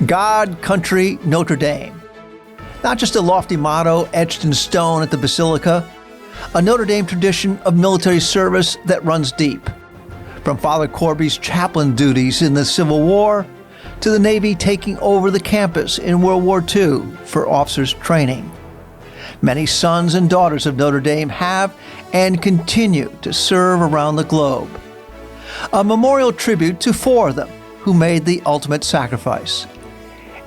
God, Country, Notre Dame. Not just a lofty motto etched in stone at the Basilica, a Notre Dame tradition of military service that runs deep. From Father Corby's chaplain duties in the Civil War to the Navy taking over the campus in World War II for officers' training. Many sons and daughters of Notre Dame have and continue to serve around the globe. A memorial tribute to four of them who made the ultimate sacrifice.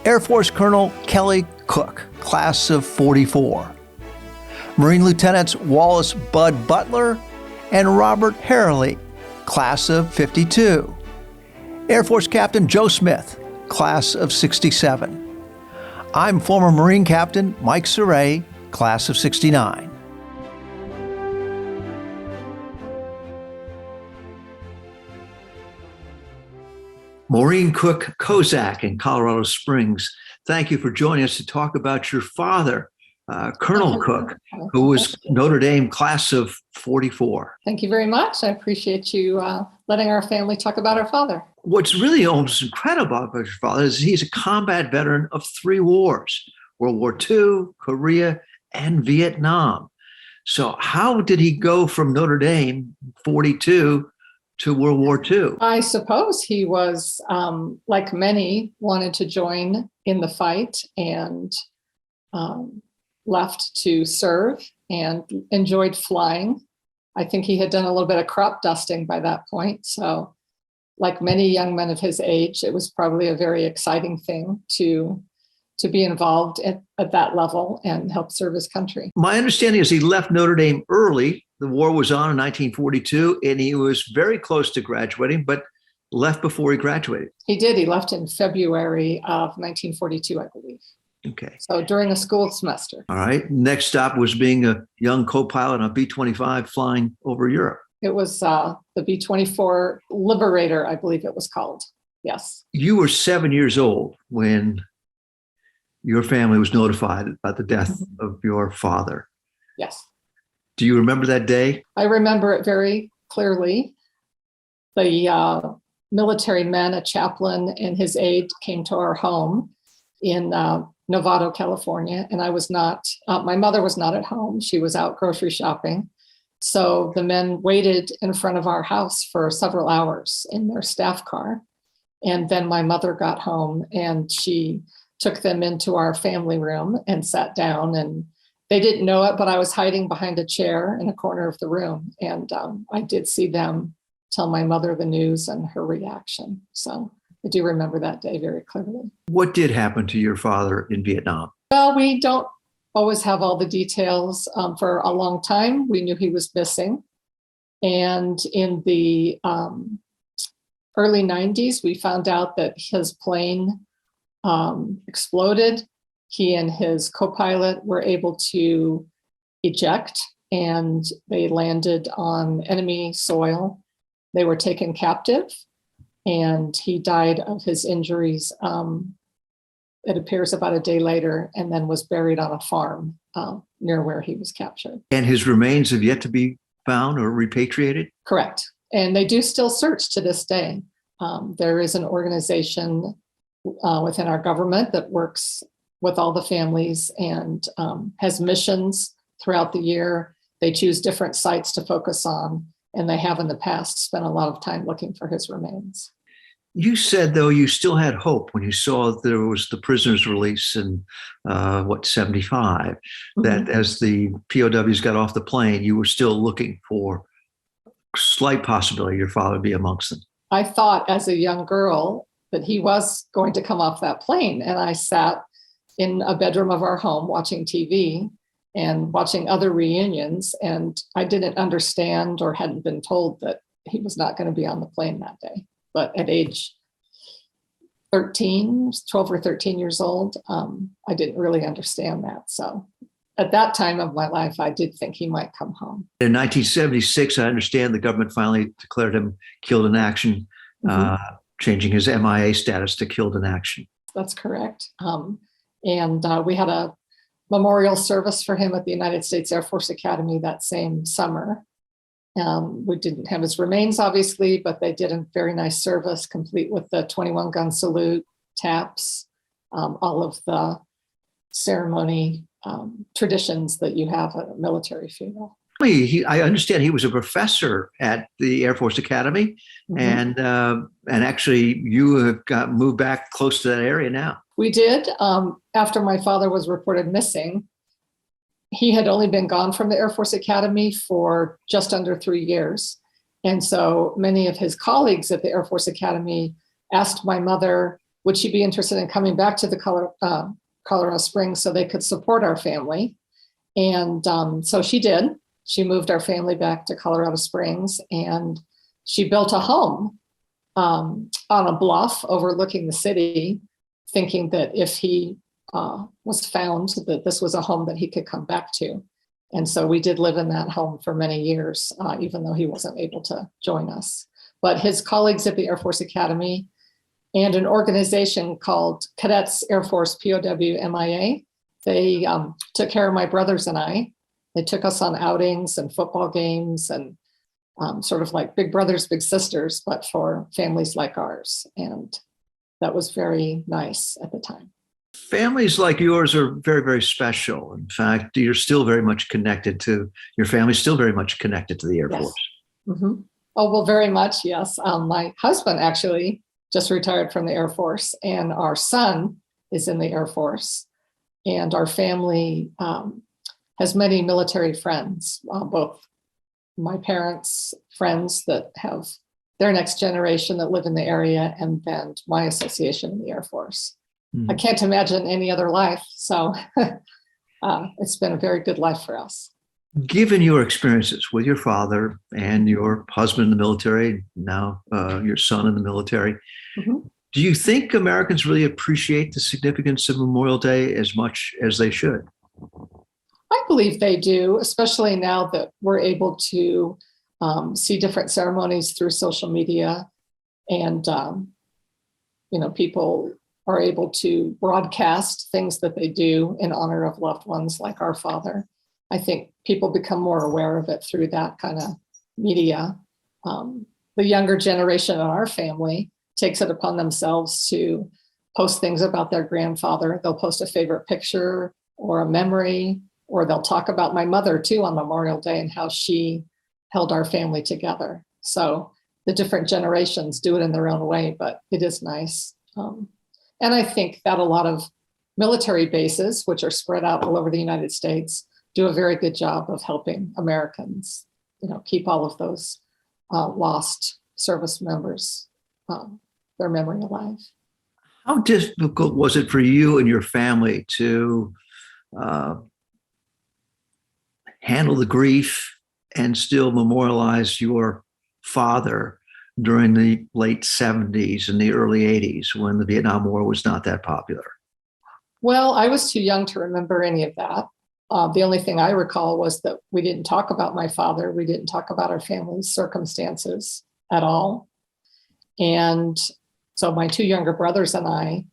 Air Force Colonel Kelly Cook, class of 44. Marine Lieutenants Wallace Bud Butler and Robert Herlihy, class of 52. Air Force Captain Joe Smith, class of 67. I'm former Marine Captain Mike Cerre, class of 69. Maureen Cook Kozak in Colorado Springs, thank you for joining us to talk about your father, Colonel Cook, who was Notre Dame class of 44. Thank you very much. I appreciate you letting our family talk about our father. What's really almost incredible about your father is he's a combat veteran of 3 wars, World War II, Korea, and Vietnam. So how did he go from Notre Dame, 42, to World War II? I suppose he was, like many, wanted to join in the fight and left to serve and enjoyed flying. I think he had done a little bit of crop dusting by that point. So like many young men of his age, it was probably a very exciting thing to be involved at that level and help serve his country. My understanding is he left Notre Dame early. The war was on in 1942, and he was very close to graduating, but left before he graduated. He did. He left in February of 1942, I believe. Okay. So during a school semester. All right. Next stop was being a young co-pilot on a B-25 flying over Europe. It was the B-24 Liberator, I believe it was called. Yes. You were 7 years old when your family was notified about the death of your father. Yes. Do you remember that day? I remember it very clearly. The military men, a chaplain and his aide, came to our home in Novato, California, and I was not, my mother was not at home. She was out grocery shopping. So the men waited in front of our house for several hours in their staff car. And then my mother got home and she took them into our family room and sat down, and they didn't know it, but I was hiding behind a chair in a corner of the room. And I did see them tell my mother the news and her reaction. So I do remember that day very clearly. What did happen to your father in Vietnam? Well, we don't always have all the details. For a long time, we knew he was missing. And in the early 90s, we found out that his plane exploded. He and his co-pilot were able to eject, and they landed on enemy soil. They were taken captive, and he died of his injuries, it appears about a day later, and then was buried on a farm near where he was captured. And his remains have yet to be found or repatriated? Correct. And they do still search to this day. There is an organization within our government that works with all the families and has missions throughout the year. They choose different sites to focus on, and they have in the past spent a lot of time looking for his remains. You said, though, you still had hope when you saw there was the prisoners' release in, 75, that as the POWs got off the plane, you were still looking for slight possibility your father would be amongst them. I thought as a young girl that he was going to come off that plane. And I sat in a bedroom of our home watching TV and watching other reunions. And I didn't understand or hadn't been told that he was not going to be on the plane that day. But at age 12 or 13 years old, I didn't really understand that. So at that time of my life, I did think he might come home. In 1976, I understand the government finally declared him killed in action, changing his MIA status to killed in action. That's correct. And we had a memorial service for him at the United States Air Force Academy that same summer. We didn't have his remains, obviously, but they did a very nice service, complete with the 21-gun salute, taps, all of the ceremony traditions that you have at a military funeral. I understand he was a professor at the Air Force Academy, and actually you have moved back close to that area now. We did. After my father was reported missing, he had only been gone from the Air Force Academy for just under 3 years. And so many of his colleagues at the Air Force Academy asked my mother, would she be interested in coming back to the Colorado Springs so they could support our family? And so she did. She moved our family back to Colorado Springs, and she built a home on a bluff overlooking the city, thinking that if he was found, that this was a home that he could come back to. And so we did live in that home for many years, even though he wasn't able to join us. But his colleagues at the Air Force Academy and an organization called Cadets Air Force POW MIA, they took care of my brothers and I. They took us on outings and football games and sort of like big brothers, big sisters, but for families like ours. And that was very nice at the time. Families like yours are very, very special. In fact, you're still very much connected to your family, still very much connected to the Air Force. Mm-hmm. Oh, well, very much, yes. My husband actually just retired from the Air Force, and our son is in the Air Force. And our family has many military friends, both my parents' friends that have their next generation that live in the area, and then my association in the Air Force. I can't imagine any other life. So it's been a very good life for us. Given your experiences with your father and your husband in the military, now your son in the military, do you think Americans really appreciate the significance of Memorial Day as much as they should? I believe they do, especially now that we're able to see different ceremonies through social media, and people are able to broadcast things that they do in honor of loved ones like our father. I think people become more aware of it through that kind of media. The younger generation in our family takes it upon themselves to post things about their grandfather. They'll post a favorite picture or a memory, or they'll talk about my mother too on Memorial Day and how she held our family together. So the different generations do it in their own way, but it is nice. And I think that a lot of military bases, which are spread out all over the United States, do a very good job of helping Americans, keep all of those lost service members, their memory alive. How difficult was it for you and your family to handle the grief and still memorialize your father during the late 70s and the early 80s when the Vietnam War was not that popular? Well, I was too young to remember any of that. The only thing I recall was that we didn't talk about my father. We didn't talk about our family's circumstances at all. And so my two younger brothers and I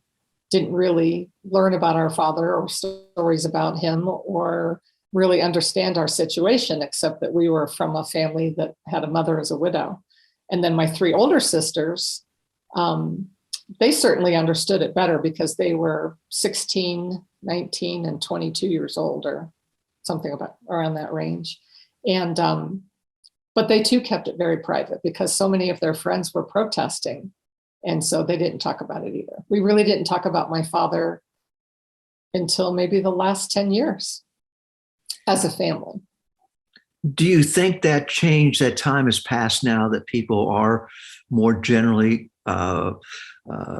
didn't really learn about our father or stories about him or really understand our situation, except that we were from a family that had a mother as a widow. And then my three older sisters, they certainly understood it better because they were 16, 19, and 22 years old, or something about around that range. And but they too kept it very private because so many of their friends were protesting. And so they didn't talk about it either. We really didn't talk about my father until maybe the last 10 years as a family. Do you think that time has passed now, that people are more generally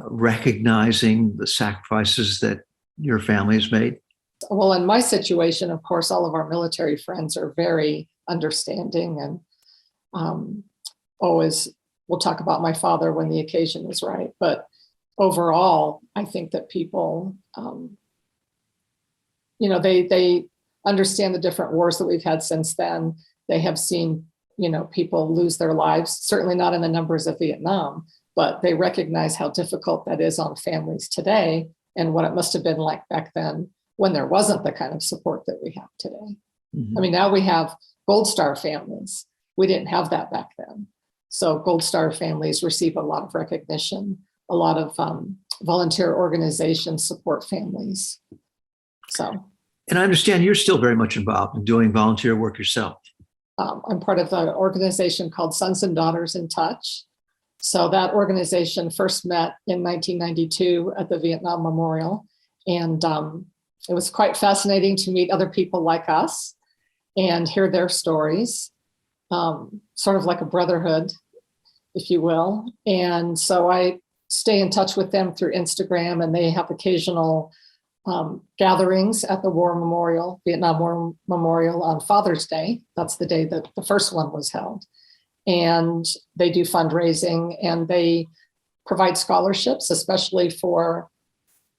recognizing the sacrifices that your family has made? Well, in my situation, of course, all of our military friends are very understanding and always will talk about my father when the occasion is right. But overall, I think that people, they understand the different wars that we've had since then. They have seen, people lose their lives, certainly not in the numbers of Vietnam, but they recognize how difficult that is on families today and what it must have been like back then when there wasn't the kind of support that we have today. I mean, now we have Gold Star families. We didn't have that back then. So Gold Star families receive a lot of recognition a lot of volunteer organizations support families. So. And I understand you're still very much involved in doing volunteer work yourself. I'm part of an organization called Sons and Daughters in Touch. So that organization first met in 1992 at the Vietnam Memorial. And it was quite fascinating to meet other people like us and hear their stories, sort of like a brotherhood, if you will. And so I stay in touch with them through Instagram, and they have occasional gatherings at the Vietnam War Memorial on Father's Day. That's the day that the first one was held. And they do fundraising, and they provide scholarships, especially for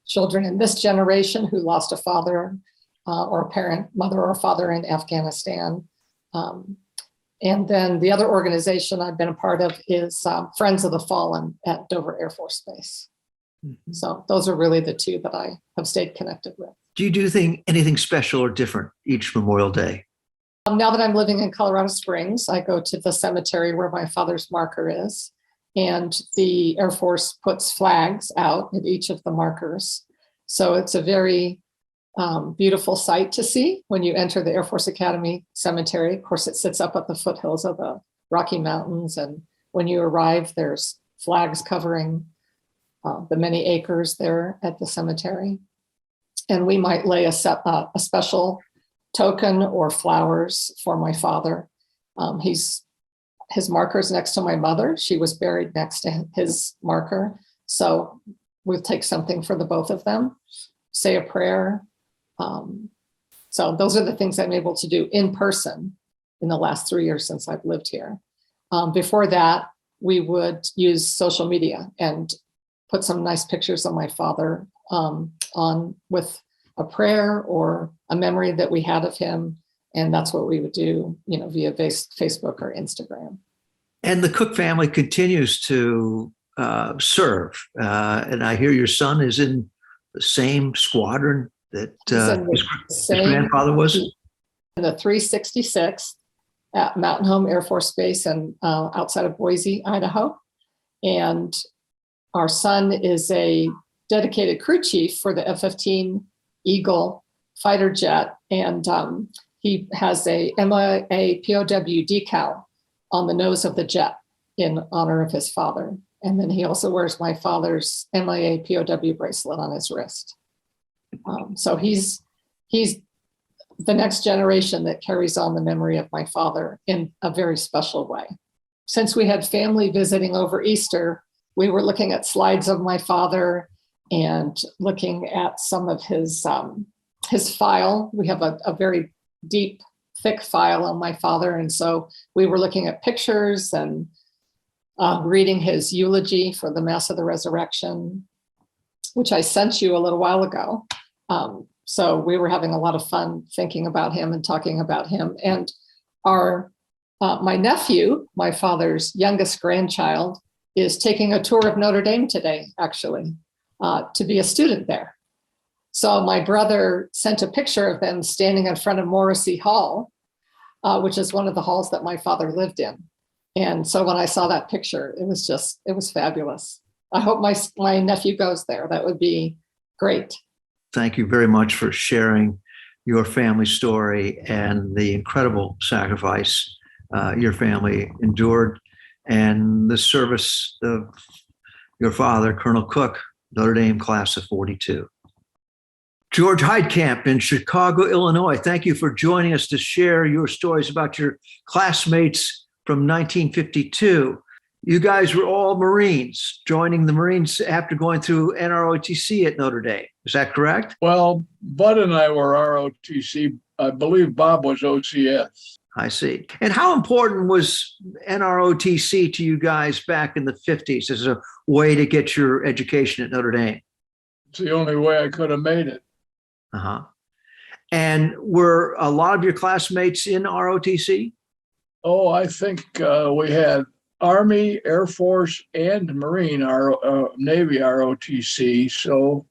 children in this generation who lost a father or a parent, mother or father in Afghanistan. And then the other organization I've been a part of is Friends of the Fallen at Dover Air Force Base. Mm-hmm. So those are really the two that I have stayed connected with. Do you do anything special or different each Memorial Day? Now that I'm living in Colorado Springs, I go to the cemetery where my father's marker is, and the Air Force puts flags out at each of the markers. So it's a very beautiful sight to see when you enter the Air Force Academy Cemetery. Of course, it sits up at the foothills of the Rocky Mountains, and when you arrive, there's flags covering the many acres there at the cemetery. And we might lay a special token or flowers for my father. His marker is next to my mother. She was buried next to his marker. So we'll take something for the both of them, say a prayer. So those are the things I'm able to do in person in the last 3 years since I've lived here. Before that, we would use social media and put some nice pictures of my father on with a prayer or a memory that we had of him. And that's what we would do, via Facebook or Instagram. And the Cook family continues to serve. And I hear your son is in the same squadron that his grandfather was? In the 366th at Mountain Home Air Force Base and outside of Boise, Idaho. And our son is a dedicated crew chief for the F-15 Eagle fighter jet. And he has a MIA POW decal on the nose of the jet in honor of his father. And then he also wears my father's MIA POW bracelet on his wrist. So he's the next generation that carries on the memory of my father in a very special way. Since we had family visiting over Easter, we were looking at slides of my father and looking at some of his file. We have a very deep, thick file on my father. And so we were looking at pictures and reading his eulogy for the Mass of the Resurrection, which I sent you a little while ago. So we were having a lot of fun thinking about him and talking about him. And my nephew, my father's youngest grandchild, is taking a tour of Notre Dame today, actually, to be a student there. So my brother sent a picture of them standing in front of Morrissey Hall, which is one of the halls that my father lived in. And so when I saw that picture, it was fabulous. I hope my nephew goes there. That would be great. Thank you very much for sharing your family story and the incredible sacrifice your family endured and the service of your father, Colonel Cook, Notre Dame class of 42. George Heidkamp in Chicago, Illinois, thank you for joining us to share your stories about your classmates from 1952. You guys were all Marines, joining the Marines after going through NROTC at Notre Dame. Is that correct? Well, Bud and I were ROTC. I believe Bob was OCS. I see. And how important was NROTC to you guys back in the 50s as a way to get your education at Notre Dame? It's the only way I could have made it. Uh-huh. And were a lot of your classmates in ROTC? Oh, I think we had Army, Air Force, and Marine, Navy ROTC. So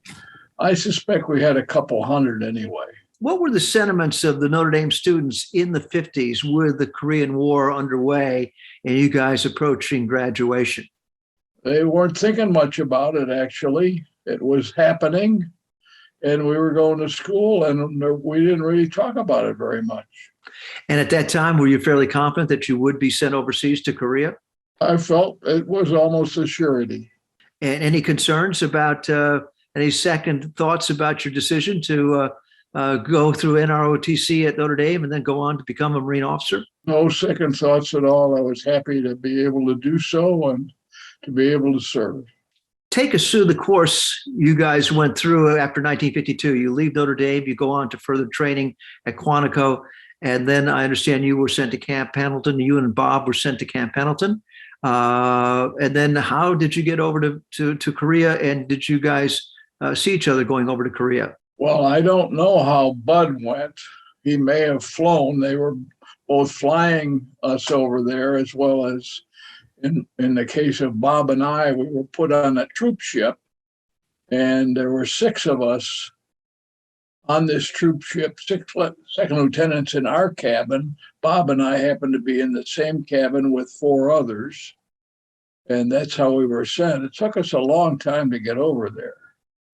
I suspect we had a couple hundred anyway. What were the sentiments of the Notre Dame students in the 50s with the Korean War underway and you guys approaching graduation? They weren't thinking much about it, actually. It was happening, and we were going to school, and we didn't really talk about it very much. And at that time, were you fairly confident that you would be sent overseas to Korea? I felt it was almost a surety. And any concerns about any second thoughts about your decision to go through NROTC at Notre Dame and then go on to become a Marine officer? No second thoughts at all. I was happy to be able to do so and to be able to serve. Take us through the course you guys went through after 1952. You leave Notre Dame, you go on to further training at Quantico, and then I understand you were sent to Camp Pendleton. You and Bob were sent to Camp Pendleton. And then how did you get over to Korea, and did you guys see each other going over to Korea? Well, I don't know how Bud went. He may have flown. They were both flying us over there, as well as in the case of Bob and I, we were put on a troop ship, and there were 6 of us on this troop ship, 6 second lieutenants in our cabin. Bob and I happened to be in the same cabin with 4 others, and that's how we were sent. It took us a long time to get over there.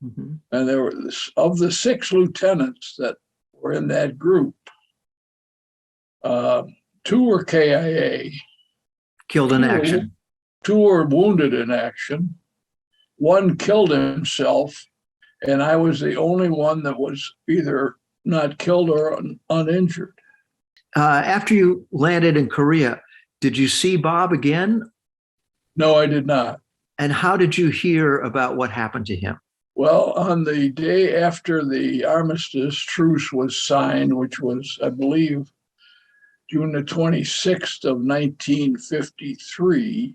Mm-hmm. And there were, of the 6 lieutenants that were in that group, 2 were KIA. Killed in action. 2 were wounded in action. 1 killed himself, and I was the only one that was either not killed or uninjured. After you landed in Korea, did you see Bob again? No, I did not. And how did you hear about what happened to him? Well, on the day after the armistice truce was signed, which was, I believe, June the 26th of 1953,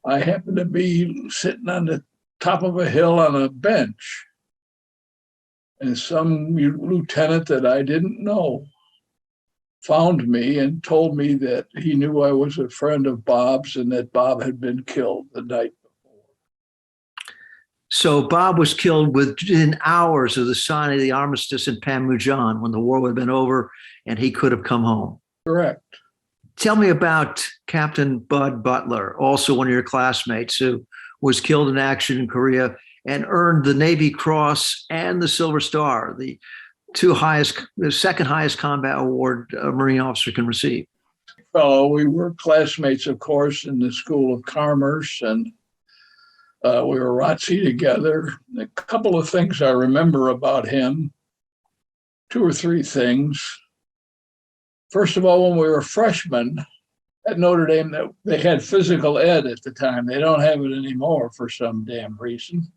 I happened to be sitting on the top of a hill on a bench. And some lieutenant that I didn't know found me and told me that he knew I was a friend of Bob's and that Bob had been killed the night before. So Bob was killed within hours of the signing of the armistice in Panmunjom, when the war would have been over and he could have come home. Correct. Tell me about Captain Bud Butler, also one of your classmates, who was killed in action in Korea and earned the Navy Cross and the Silver Star, the second highest combat award a Marine officer can receive. Well, we were classmates, of course, in the School of Commerce, and we were ROTC together. A couple of things I remember about him, 2 or 3 things. First of all, when we were freshmen at Notre Dame, they had physical ed at the time. They don't have it anymore for some damn reason.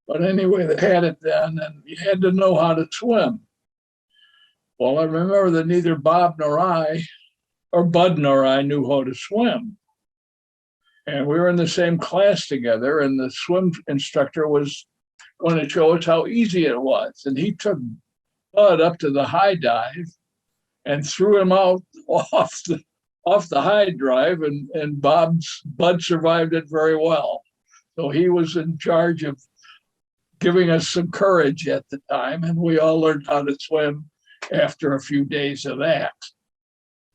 But anyway, they had it then, and you had to know how to swim. Well, I remember that neither Bob nor I, or Bud nor I, knew how to swim. And we were in the same class together, and the swim instructor was going to show us how easy it was. And he took Bud up to the high dive and threw him out off the high dive, and Bud survived it very well. So he was in charge of giving us some courage at the time, and we all learned how to swim after a few days of that.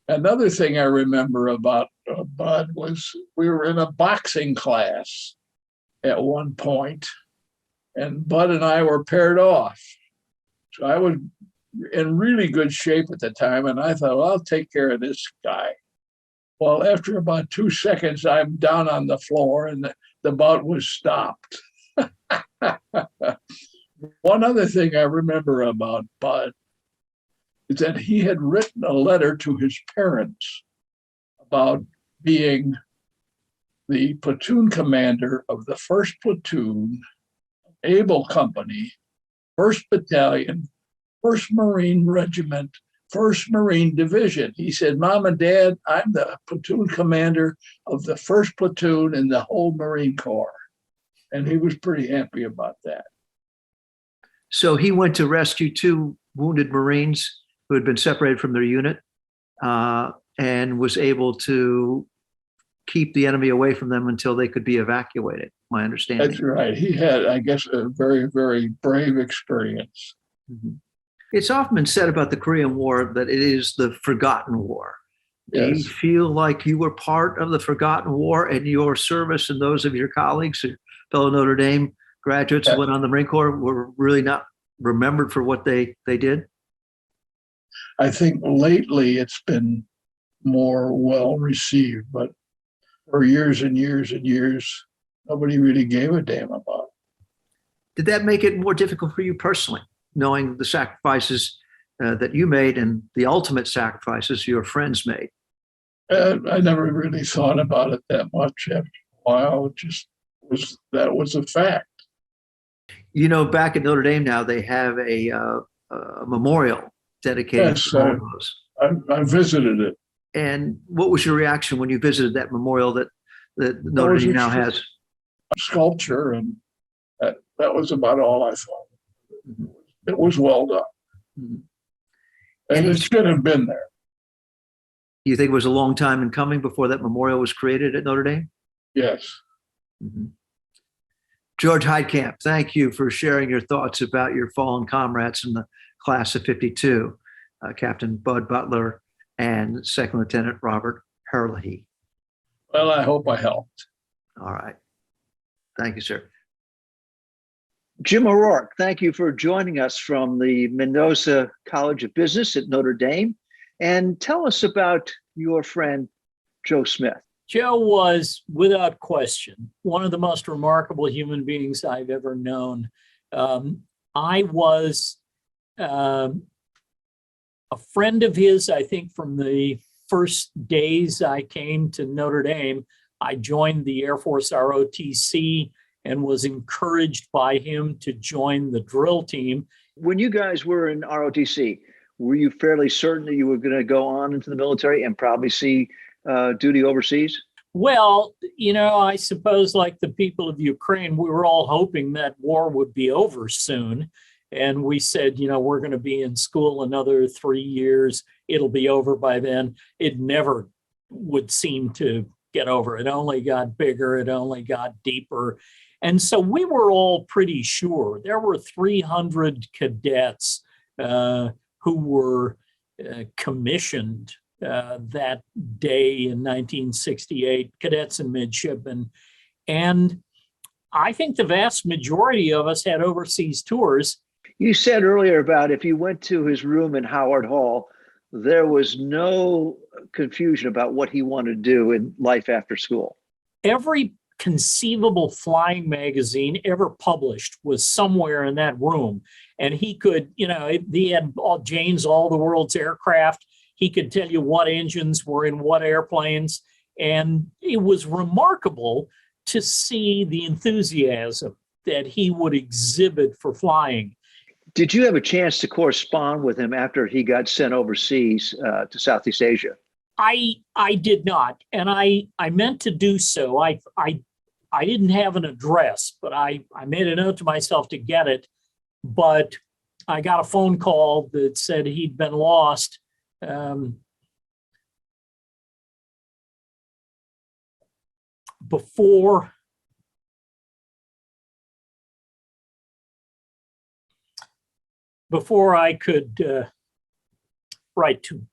Another thing I remember about Bud was we were in a boxing class at one point, and Bud and I were paired off. So I was in really good shape at the time, and I thought, well, I'll take care of this guy. Well, after about 2 seconds, I'm down on the floor, and the bout was stopped. One other thing I remember about Bud is that he had written a letter to his parents about being the platoon commander of the 1st Platoon, Able Company, 1st Battalion, 1st Marine Regiment, 1st Marine Division. He said, Mom and Dad, I'm the platoon commander of the 1st Platoon in the whole Marine Corps. And he was pretty happy about that. So he went to rescue 2 wounded Marines who had been separated from their unit and was able to keep the enemy away from them until they could be evacuated, my understanding. That's right. He had, I guess, a very, very brave experience. Mm-hmm. It's often been said about the Korean War that it is the forgotten war. Do you Yes. feel like you were part of the forgotten war and your service and those of your colleagues, fellow Notre Dame graduates who went on the Marine Corps, were really not remembered for what they did? I think lately it's been more well received, but for years and years and years, nobody really gave a damn about Did that make it more difficult for you personally, knowing the sacrifices that you made and the ultimate sacrifices your friends made? it. I never really thought about it that much after a while. It just that was a fact. You know, back at Notre Dame now, they have a memorial dedicated Yes, to all of those. I visited it. And what was your reaction when you visited that memorial that Notre Dame now has? Sculpture, and that was about all I thought. It was well done. Mm-hmm. And it should have been there. You think it was a long time in coming before that memorial was created at Notre Dame? Yes. Mm-hmm. George Heidkamp, thank you for sharing your thoughts about your fallen comrades in the class of 52, Captain Bud Butler and Second Lieutenant Robert Herlihy. Well, I hope I helped. All right. Thank you, sir. Jim O'Rourke, thank you for joining us from the Mendoza College of Business at Notre Dame. And tell us about your friend, Joe Smith. Joe was, without question, one of the most remarkable human beings I've ever known. I was a friend of his, I think, from the first days I came to Notre Dame. I joined the Air Force ROTC and was encouraged by him to join the drill team. When you guys were in ROTC, were you fairly certain that you were going to go on into the military and probably see duty overseas? Well, you know, I suppose like the people of Ukraine, we were all hoping that war would be over soon. And we said, you know, we're going to be in school another 3 years. It'll be over by then. It never would seem to get over. It only got bigger. It only got deeper. And so we were all pretty sure. There were 300 cadets who were commissioned that day in 1968, cadets and midshipmen. And I think the vast majority of us had overseas tours. You said earlier about if you went to his room in Howard Hall, there was no confusion about what he wanted to do in life after school. Every conceivable flying magazine ever published was somewhere in that room. And he could, you know, he had Jane's All the World's Aircraft. He could tell you what engines were in what airplanes. And it was remarkable to see the enthusiasm that he would exhibit for flying. Did you have a chance to correspond with him after he got sent overseas to Southeast Asia? I did not, and I meant to do so. I didn't have an address, but I made a note to myself to get it. But I got a phone call that said he'd been lost. Before I could write to him.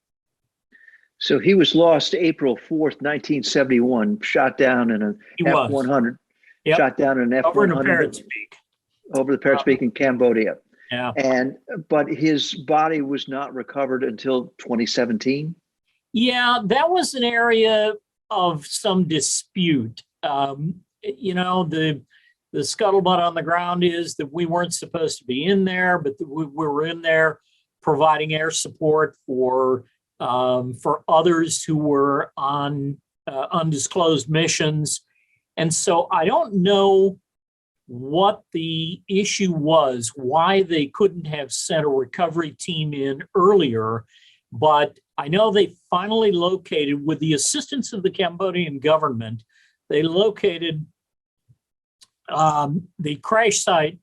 So he was lost April 4th, 1971, shot down in an F-100. Yep. Shot down in an F-100. Over in the Parrot's Peak. Over the Parrot's Peak in Cambodia. Yeah. But his body was not recovered until 2017. Yeah, that was an area of some dispute. You know, the scuttlebutt on the ground is that we weren't supposed to be in there, but we were in there providing air support for others who were on undisclosed missions. And so I don't know what the issue was, why they couldn't have sent a recovery team in earlier, but I know they finally located, with the assistance of the Cambodian government, they located the crash site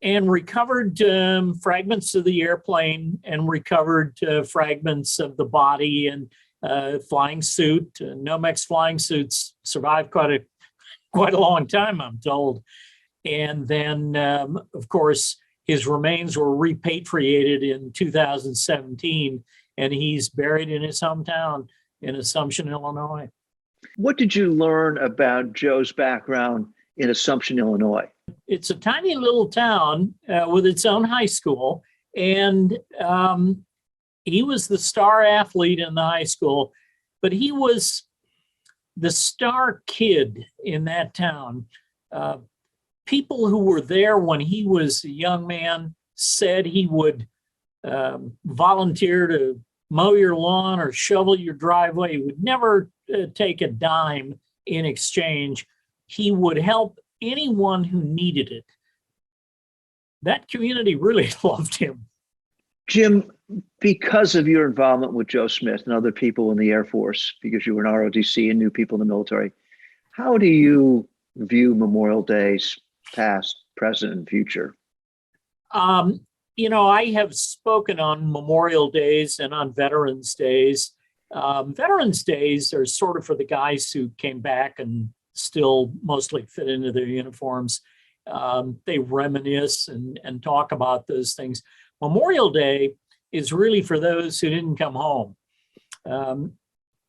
and recovered fragments of the airplane and recovered fragments of the body and flying suit. Nomex flying suits survived quite a long time, I'm told. And then, of course, his remains were repatriated in 2017 and he's buried in his hometown in Assumption, Illinois. What did you learn about Joe's background in Assumption, Illinois? It's a tiny little town with its own high school, and he was the star athlete in the high school, but he was the star kid in that town. People who were there when he was a young man said he would volunteer to mow your lawn or shovel your driveway. He would never take a dime in exchange. He would help anyone who needed it. That community really loved him. Jim, because of your involvement with Joe Smith and other people in the Air Force, because you were an ROTC and knew people in the military, how do you view Memorial Days, past, present, and future? I have spoken on Memorial Days and on Veterans Days. Veterans Days are sort of for the guys who came back and still mostly fit into their uniforms. They reminisce and talk about those things. Memorial Day is really for those who didn't come home.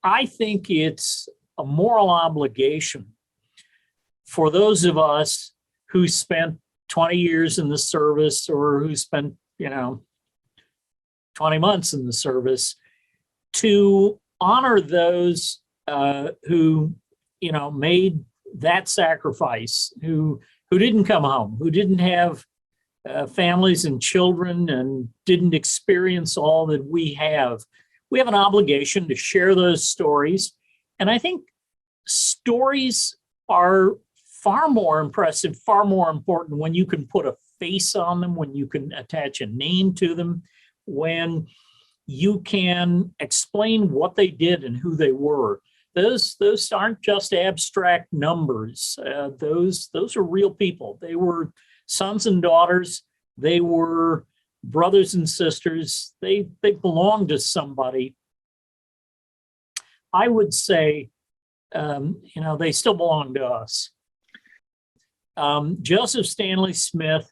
I think it's a moral obligation for those of us who spent 20 years in the service or who spent, 20 months in the service to honor those who, made that sacrifice, who didn't come home, who didn't have families and children and didn't experience all that we have. We have an obligation to share those stories. And I think stories are far more impressive, far more important when you can put a face on them, when you can attach a name to them, when you can explain what they did and who they were. Those aren't just abstract numbers. Those are real people. They were sons and daughters. They were brothers and sisters. They belonged to somebody. I would say, they still belong to us. Joseph Stanley Smith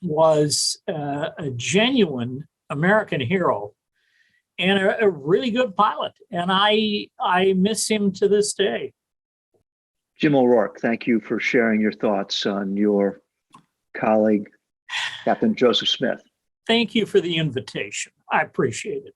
was a genuine American hero and a really good pilot. And I miss him to this day. Jim O'Rourke, thank you for sharing your thoughts on your colleague, Captain Joseph Smith. Thank you for the invitation. I appreciate it.